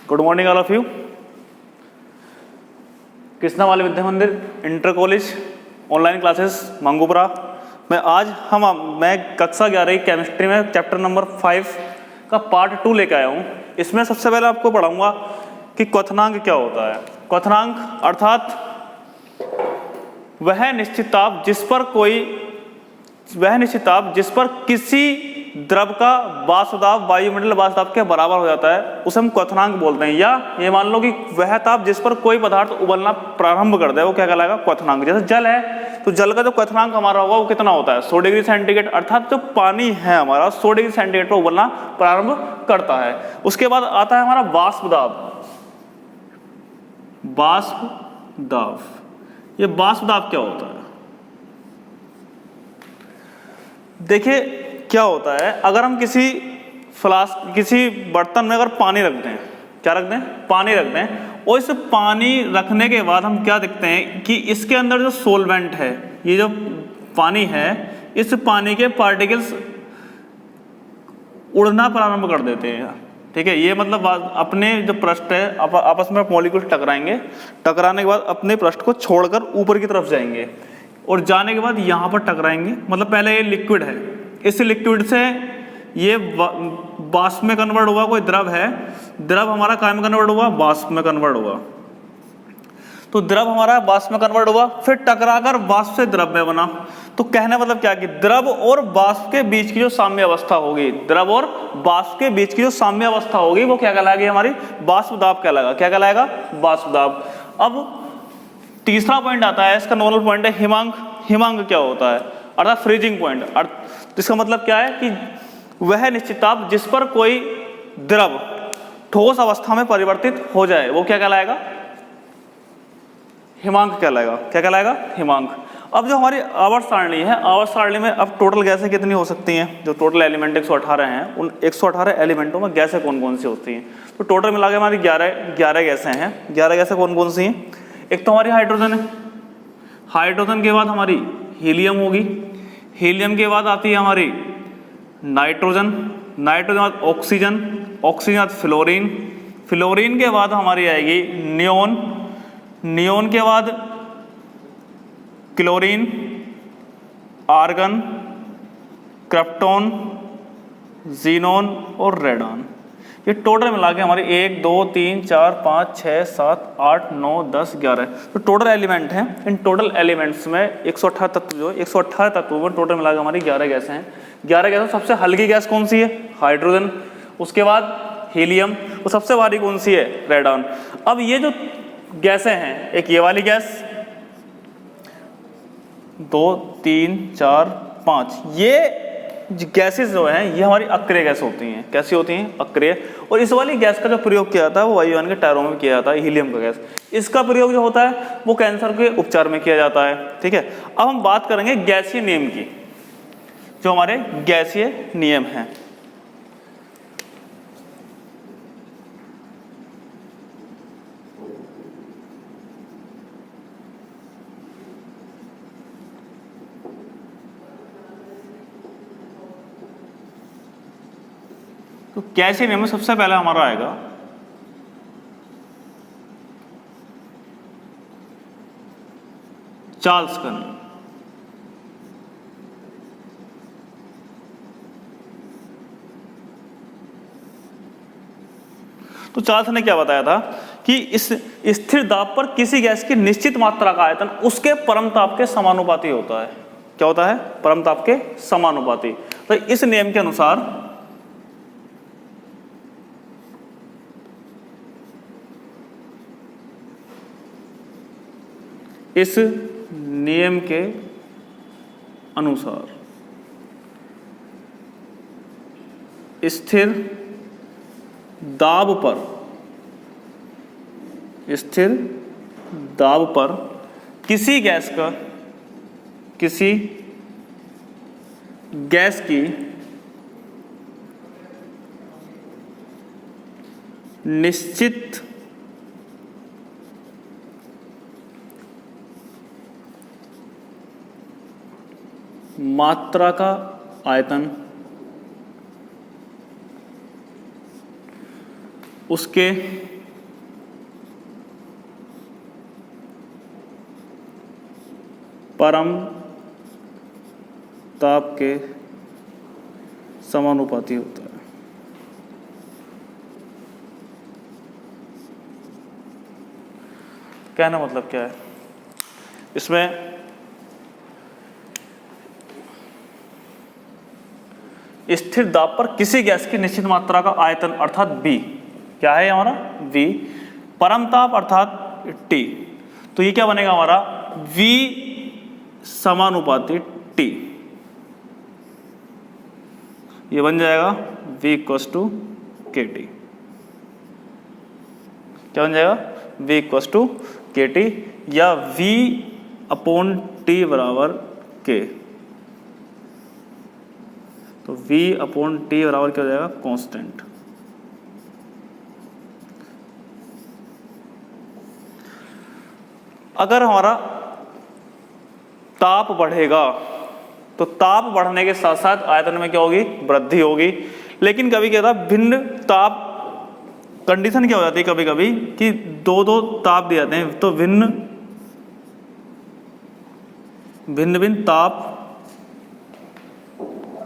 Good morning all of you. Krishna वाले विद्या मंदिर inter college online classes Mangupura में आज मैं कक्षा 11 केमिस्ट्री में चैप्टर नंबर 5 का पार्ट 2 लेकर आया हूँ। इसमें सबसे पहले आपको पढ़ाऊंगा कि क्वथनांक क्या होता है। क्वथनांक अर्थात वह निश्चित ताप जिस पर किसी द्रव का वाष्प दाब वायुमंडल वाष्प दाब के बराबर हो जाता है उसे हम क्वथनांक बोलते हैं। या ये मान लो कि वह ताप जिस पर कोई पदार्थ उबलना प्रारंभ कर दे वो क्या कहलाएगा? क्वथनांक। जैसे जल है तो जल का जो क्वथनांक हमारा होगा वो कितना होता है? 100 डिग्री सेंटीग्रेड। अर्थात जो पानी है हमारा 100 डिग्री सेंटीग्रेड पर उबलना प्रारंभ करता है। उसके बाद आता है हमारा वाष्प दाब। वाष्प दाब, ये वाष्प दाब क्या होता है? देखिए क्या होता है, अगर हम किसी बर्तन में अगर पानी रख दें, क्या रख दें? पानी रख दें, और इस पानी रखने के बाद हम क्या देखते हैं कि इसके अंदर जो सोलवेंट है, ये जो पानी है, इस पानी के पार्टिकल्स उड़ना प्रारंभ कर देते हैं। ठीक है, ये मतलब अपने जो पृष्ठ है आपस में मॉलिक्यूल टकराएंगे, टकराने के बाद अपने पृष्ठ को छोड़कर ऊपर की तरफ जाएंगे और जाने के बाद यहाँ पर टकराएंगे। मतलब पहले ये लिक्विड है, इस लिक्विड से ये वाष्प में कन्वर्ट हुआ, कोई द्रव है, द्रव हमारा काय में कन्वर्ट हुआ? वाष्प में कन्वर्ट हुआ। तो द्रव हमारा वाष्प में कन्वर्ट हुआ, फिर टकराकर वाष्प से द्रव में बना। तो कहने मतलब क्या कि द्रव और वाष्प के बीच की जो साम्य अवस्था होगी, द्रव और वाष्प के बीच की जो साम्य अवस्था होगी वो क्या कहलाएगी? हमारी वाष्प दाब कहलाएगा। क्या कहलाएगा? वाष्प दाब। अब तीसरा पॉइंट आता है, इसका नॉर्मल पॉइंट है हिमांक। हिमांक क्या होता है? अर्थात फ्रीजिंग पॉइंट। इसका मतलब क्या है कि वह निश्चित ताप जिस पर कोई द्रव ठोस अवस्था में परिवर्तित हो जाए वो क्या कहलाएगा? हिमांक कहलाएगा। क्या कहलाएगा? हिमांक। अब जो हमारी आवर्त सारणी है, आवर्त सारणी में अब टोटल गैसें कितनी हो सकती हैं? जो टोटल एलिमेंट 118 हैं, उन 118 एलिमेंटों में गैसें कौन कौन सी होती हैं? तो टोटल मिला के हमारी 11 गैसें हैं। 11 गैसें कौन कौन सी हैं? एक तो हमारी हाइड्रोजन है, हाइड्रोजन के बाद हमारी हीलियम होगी, हीलियम के बाद आती है हमारी नाइट्रोजन, नाइट्रोजन के बाद ऑक्सीजन, ऑक्सीजन के बाद फ्लोरीन, फ्लोरीन के बाद हमारी आएगी नियोन, नियोन के बाद क्लोरीन, आर्गन, क्रिप्टॉन, जीनोन और रेडॉन। ये टोटल मिला के हमारे 1 2 3 4 5 6 7 8 9 10 11 तो टोटल एलिमेंट हैं। इन टोटल एलिमेंट्स में 118 तत्व, जो 118 तत्वों में टोटल मिला के हमारी 11 गैसें हैं। 11 गैसों सबसे हल्की गैस कौन सी है? हाइड्रोजन, उसके बाद हीलियम, और सबसे भारी कौन सी है? रेडॉन। अब ये जो गैसें हैं, एक ये वाली गैस, 2 3 4 5, ये गैसेस जो हैं ये हमारी अक्रिय गैस होती हैं। कैसी होती हैं? अक्रिय। और इस वाली गैस का जो प्रयोग किया जाता है वो वायुयान के टायरों में किया जाता है, हीलियम का गैस। इसका प्रयोग जो होता है वो कैंसर के उपचार में किया जाता है। ठीक है, अब हम बात करेंगे गैसीय नियम की, जो हमारे गैसीय नियम हैं। तो गैसीय नियम में सबसे पहले हमारा आएगा चार्ल्स का नियम। तो चार्ल्स ने क्या बताया था कि इस स्थिर दाब पर किसी गैस की निश्चित मात्रा का आयतन उसके परम ताप के समानुपाती होता है। क्या होता है? परम ताप के समानुपाती। तो इस नियम के अनुसार इस नियम के अनुसार स्थिर दाब पर किसी गैस की निश्चित मात्रा का आयतन उसके परम ताप के समानुपाती होता है। कहना मतलब क्या है इसमें, स्थिर दाब पर किसी गैस की निश्चित मात्रा का आयतन अर्थात V, क्या है हमारा V, परम ताप अर्थात T, तो ये क्या बनेगा हमारा V समानुपाती T, ये बन जाएगा V इक्वल्स टू KT, क्या बन जाएगा V इक्वल्स टू KT या V अपॉन T बराबर K, तो V अपॉन T बराबर क्या हो जाएगा कांस्टेंट। अगर हमारा ताप बढ़ेगा तो ताप बढ़ने के साथ साथ आयतन में क्या होगी, वृद्धि होगी। लेकिन कभी क्या था भिन्न ताप कंडीशन क्या हो जाती है कभी कभी कि दो दो ताप दिए जाते हैं, तो भिन्न भिन्न ताप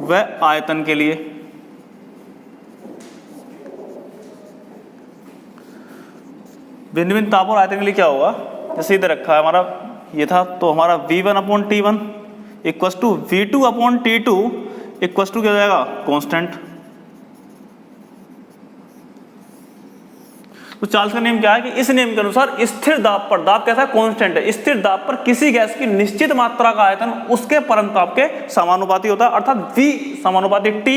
व आयतन के लिए भिन्न ताप और आयतन के लिए क्या होगा, जैसे इधर रखा है हमारा ये था, तो हमारा V1 upon T1 equals to V2 upon T2 equals to क्या हो जाएगा कांस्टेंट। तो चार्ल्स का नियम क्या है कि इस नियम के अनुसार स्थिर दाब पर, दाब कैसा है कांस्टेंट है, स्थिर दाब पर किसी गैस की निश्चित मात्रा का आयतन उसके परम ताप के समानुपाती होता है, अर्थात V समानुपाती T,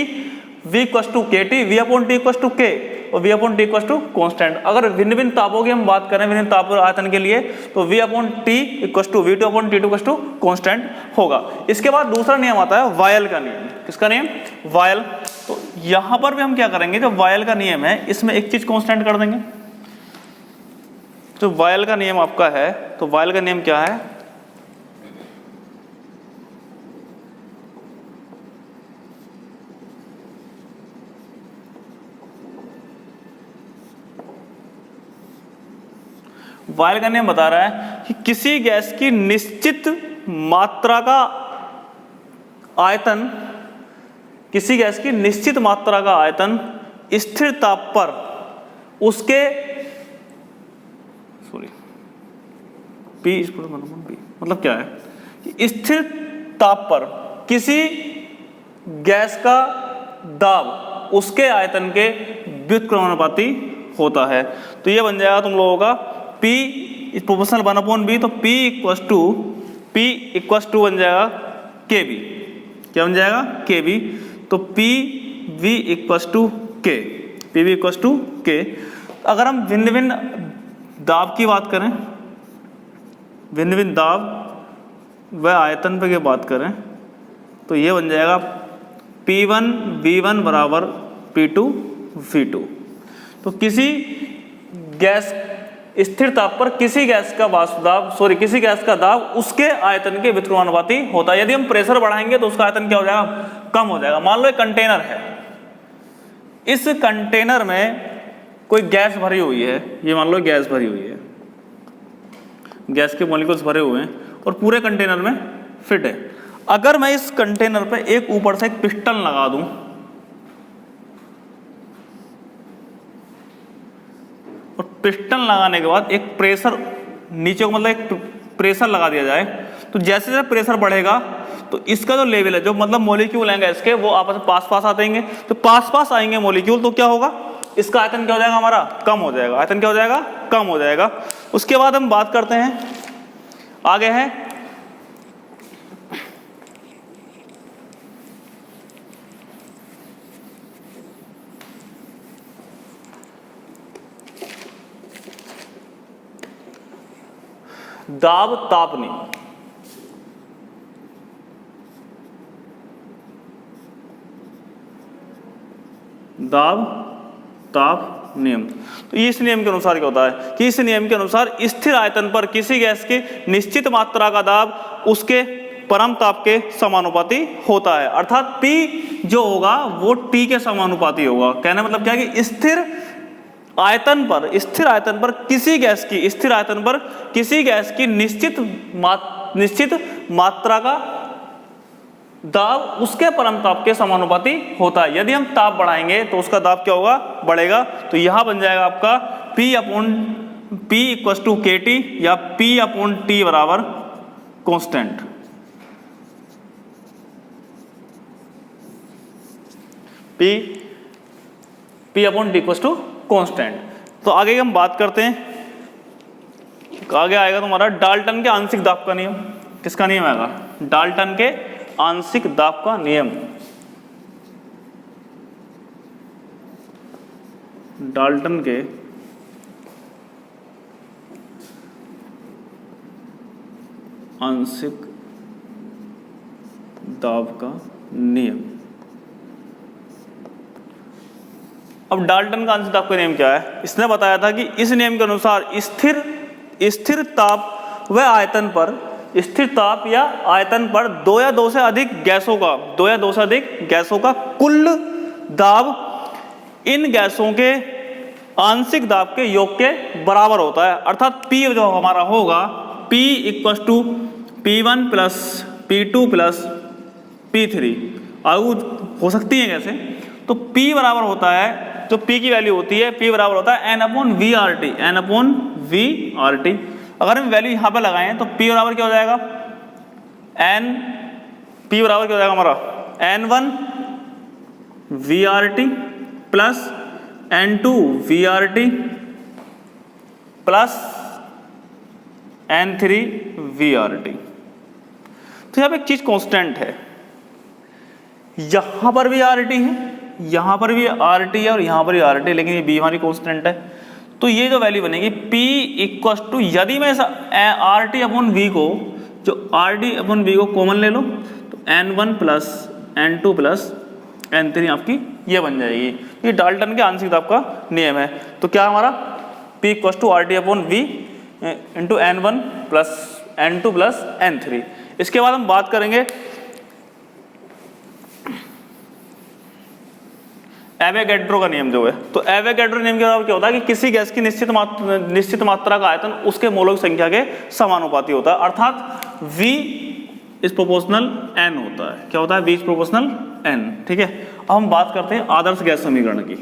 V equals to KT, V upon T equals to K और V upon T equals to constant. अगर भिन्न भिन्न तापों की हम बात करें, भिन्न ताप और आयतन के लिए, तो V upon T equals to V2 upon T2 equals to constant होगा। इसके बाद दूसरा नियम आता है वायल का नियम। किसका नियम, वायल। तो यहां पर भी हम क्या करेंगे, जो वायल का नियम है इसमें एक चीज कांस्टेंट कर देंगे। जो वायल का नियम आपका है, तो वायल का नियम क्या है, वायल का नियम बता रहा है कि किसी गैस की निश्चित मात्रा का आयतन, किसी गैस की निश्चित मात्रा का आयतन स्थिर ताप पर उसके P मतलब क्या है कि स्थिर ताप पर किसी गैस का दाब उसके आयतन के व्युत्क्रमानुपाती होता है। तो ये बन जाएगा तुम लोगों का P प्रोपोर्शनल 1/B, तो P इक्वल्स टू बन जाएगा KB, क्या बन जाएगा KB, तो PV equals to K, PV equals to K। अगर हम भिन्न भिन्न दाब की बात करें, भिन्न भिन्न दाब व आयतन पे की बात करें, तो ये बन जाएगा P1 V1 बराबर P2 V2। तो किसी गैस स्थिर ताप पर किसी गैस का वाष्प दाब, किसी गैस का दाब उसके आयतन के व्युत्क्रमानुपाती होता है। यदि हम प्रेशर बढ़ाएंगे तो उसका आयतन क्या हो जाएगा, कम हो जाएगा। मान लो एक कंटेनर है, इस कंटेनर में कोई गैस भरी हुई है, ये मान लो गैस भरी हुई है, गैस के मॉलिक्यूल्स भरे हुए हैं और पूरे कंटेनर में फिट है। अगर मैं इस कंटेनर पे एक ऊपर से एक पिस्टन लगा दूं और पिस्टन लगाने के बाद एक प्रेशर नीचे को, मतलब एक प्रेशर लगा दिया जाए, तो जैसे जैसे प्रेशर बढ़ेगा तो इसका जो लेवल है, जो मतलब मॉलिक्यूल हैं गैस के, वो आपस में पास पास आते हैं। तो पास पास आएंगे मॉलिक्यूल, तो क्या होगा, इसका आयतन क्या हो जाएगा, हमारा कम हो जाएगा। आयतन क्या हो जाएगा, कम हो जाएगा। उसके बाद हम बात करते हैं, आगे है दाब ताप नियम। दाब ताप नियम। तो इस नियम के अनुसार क्या होता है कि इस नियम के अनुसार स्थिर आयतन पर किसी गैस की निश्चित मात्रा का दाब उसके परम ताप के समानुपाती होता है, अर्थात P जो होगा वो T के समानुपाती होगा। कहने मतलब क्या है कि स्थिर आयतन पर किसी गैस की निश्चित मात्रा का दाब उसके परम ताप के समानुपाती होता है। यदि हम ताप बढ़ाएंगे तो उसका दाब क्या होगा, बढ़ेगा। तो यहां बन जाएगा आपका P इक्वल टू KT या P/T बराबर constant. P/T equal to constant. तो आगे हम बात करते हैं, आगे आएगा तुम्हारा डाल्टन के आंशिक दाब का नियम। किसका नियम आएगा, डाल्टन के आंशिक दाब का नियम। डाल्टन के आंशिक दाब का नियम। अब डाल्टन का आंशिक दाब का नियम क्या है, इसने बताया था कि इस नियम के अनुसार स्थिर ताप व आयतन पर, स्थिर ताप या आयतन पर दो या दो से अधिक गैसों का कुल दाब इन गैसों के आंशिक दाब के योग के बराबर होता है। अर्थात P जो हमारा होगा P equal to P1 plus P2 plus P3। आगू हो सकती है कैसे, तो P बराबर होता है, जो P की वैल्यू होती है P बराबर होता है N/VRT। अगर हम वैल्यू यहाँ पे लगाएं तो P बराबर क्या हो जाएगा, P बराबर क्या हो जाएगा हमारा N1 VRT plus N2 VRT plus N3 VRT। तो यहाँ पे एक चीज कांस्टेंट है, यहां पर भी RT है, यहां पर भी RT है और यहां पर भी RT है, लेकिन ये B हमारी कांस्टेंट है। तो ये जो वैल्यू बनेगी P इक्वल टू, यदि मैं RT/V को, जो RT/V को कॉमन ले लो तो N1 plus N2 plus N3 आपकी ये बन जाएगी। ये डाल्टन के आंशिक दाब का नियम है। तो क्या हमारा P equal to RT/V into N1 plus N2 plus N3। इसके बाद हम बात करेंगे एवोगैड्रो का नियम जो है। तो एवोगैड्रो नियम के बाद क्या होता है कि किसी गैस की निश्चित मात्रा का आयतन उसके मोलों की संख्या के समानुपाती होता है। अर्थात V इज प्रोपोर्शनल N होता है। क्या होता है, V इज प्रोपोर्शनल N। ठीक है, अब हम बात करते हैं आदर्श गैस समीकरण की।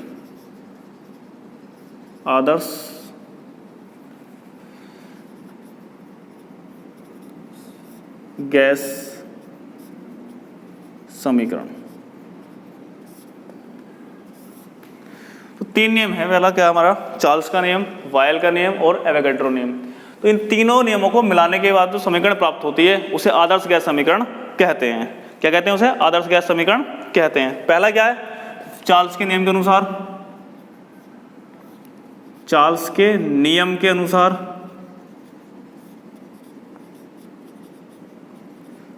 आदर्श गैस समीकरण। तो तीन नियम है, पहला क्या हमारा चार्ल्स का नियम, वायल का नियम और एवोगैड्रो नियम। तो इन तीनों नियमों को मिलाने के बाद जो समीकरण प्राप्त होती है उसे आदर्श गैस समीकरण कहते हैं। क्या कहते हैं उसे, आदर्श गैस समीकरण कहते हैं। पहला क्या है, चार्ल्स के नियम के अनुसार, चार्ल्स के नियम के अनुसार,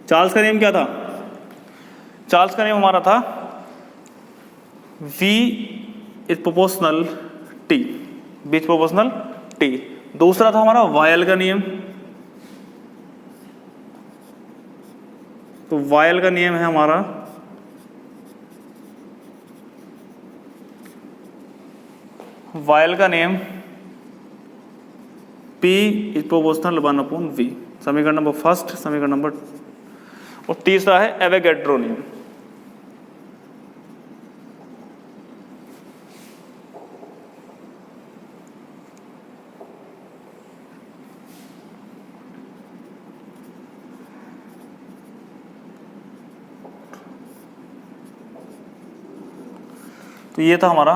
चार्ल्स का नियम क्या था, चार्ल्स का नियम हमारा था V is proportional T, V is proportional T। दूसरा था हमारा वायल का नियम। तो वायल का नियम है हमारा वायल का नियम P इज प्रोपोर्शनल 1/V। समीकरण नंबर फर्स्ट, समीकरण नंबर, और तीसरा है एवोगैड्रो नियम। तो ये था हमारा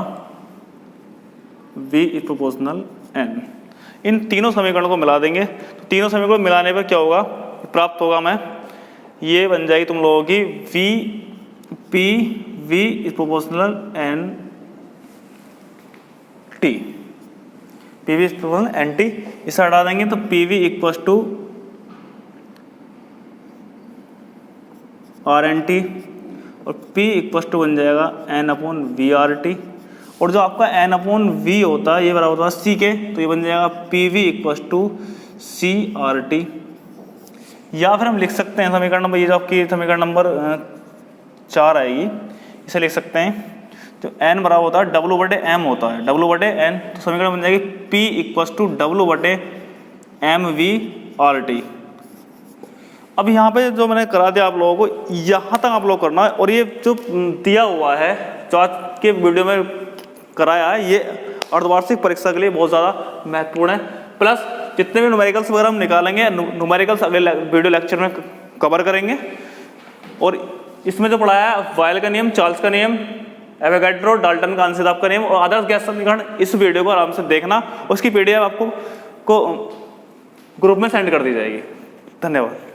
V इज प्रोपोर्शनल N। इन तीनों समीकरणों को मिला देंगे, तो तीनों समीकरणों को मिलाने पर क्या होगा, प्राप्त होगा मैं, ये बन जाएगी तुम लोगों की V is proportional N T, PV is proportional NT। इसे हटा देंगे तो PV इक्वल टू RNT और P इक्वल टू बन जाएगा N/VRT। और जो आपका N/V होता है ये बराबर होता है C के, तो ये बन जाएगा PV इक्वल टू CRT। या फिर हम लिख सकते हैं समीकरण नंबर, ये जो आपकी समीकरण नंबर 4 आएगी, इसे लिख सकते हैं तो N बराबर होता है W/M होता है, W/N। तो समीकरण बन जाएगी P इक्वल टू W/MVRT। अब यहाँ पे जो मैंने करा दिया आप लोगों को, यहाँ तक आप लोग करना है। और ये जो दिया हुआ है जो आज के वीडियो में कराया है, ये अर्धवार्षिक परीक्षा के लिए बहुत ज़्यादा महत्वपूर्ण है। प्लस जितने भी न्यूमेरिकल्स वगैरह हम निकालेंगे, न्यूमेरिकल्स अगले वीडियो लेक्चर में कवर करेंगे। और इसमें जो पढ़ाया है बॉयल का नियम, चार्ल्स का नियम, एवोगैड्रो, डाल्टन का अंशदाब का नियम और आदर्श गैस समीकरण, इस वीडियो को आराम से देखना। उसकी पीडीएफ आपको ग्रुप में सेंड कर दी जाएगी। धन्यवाद।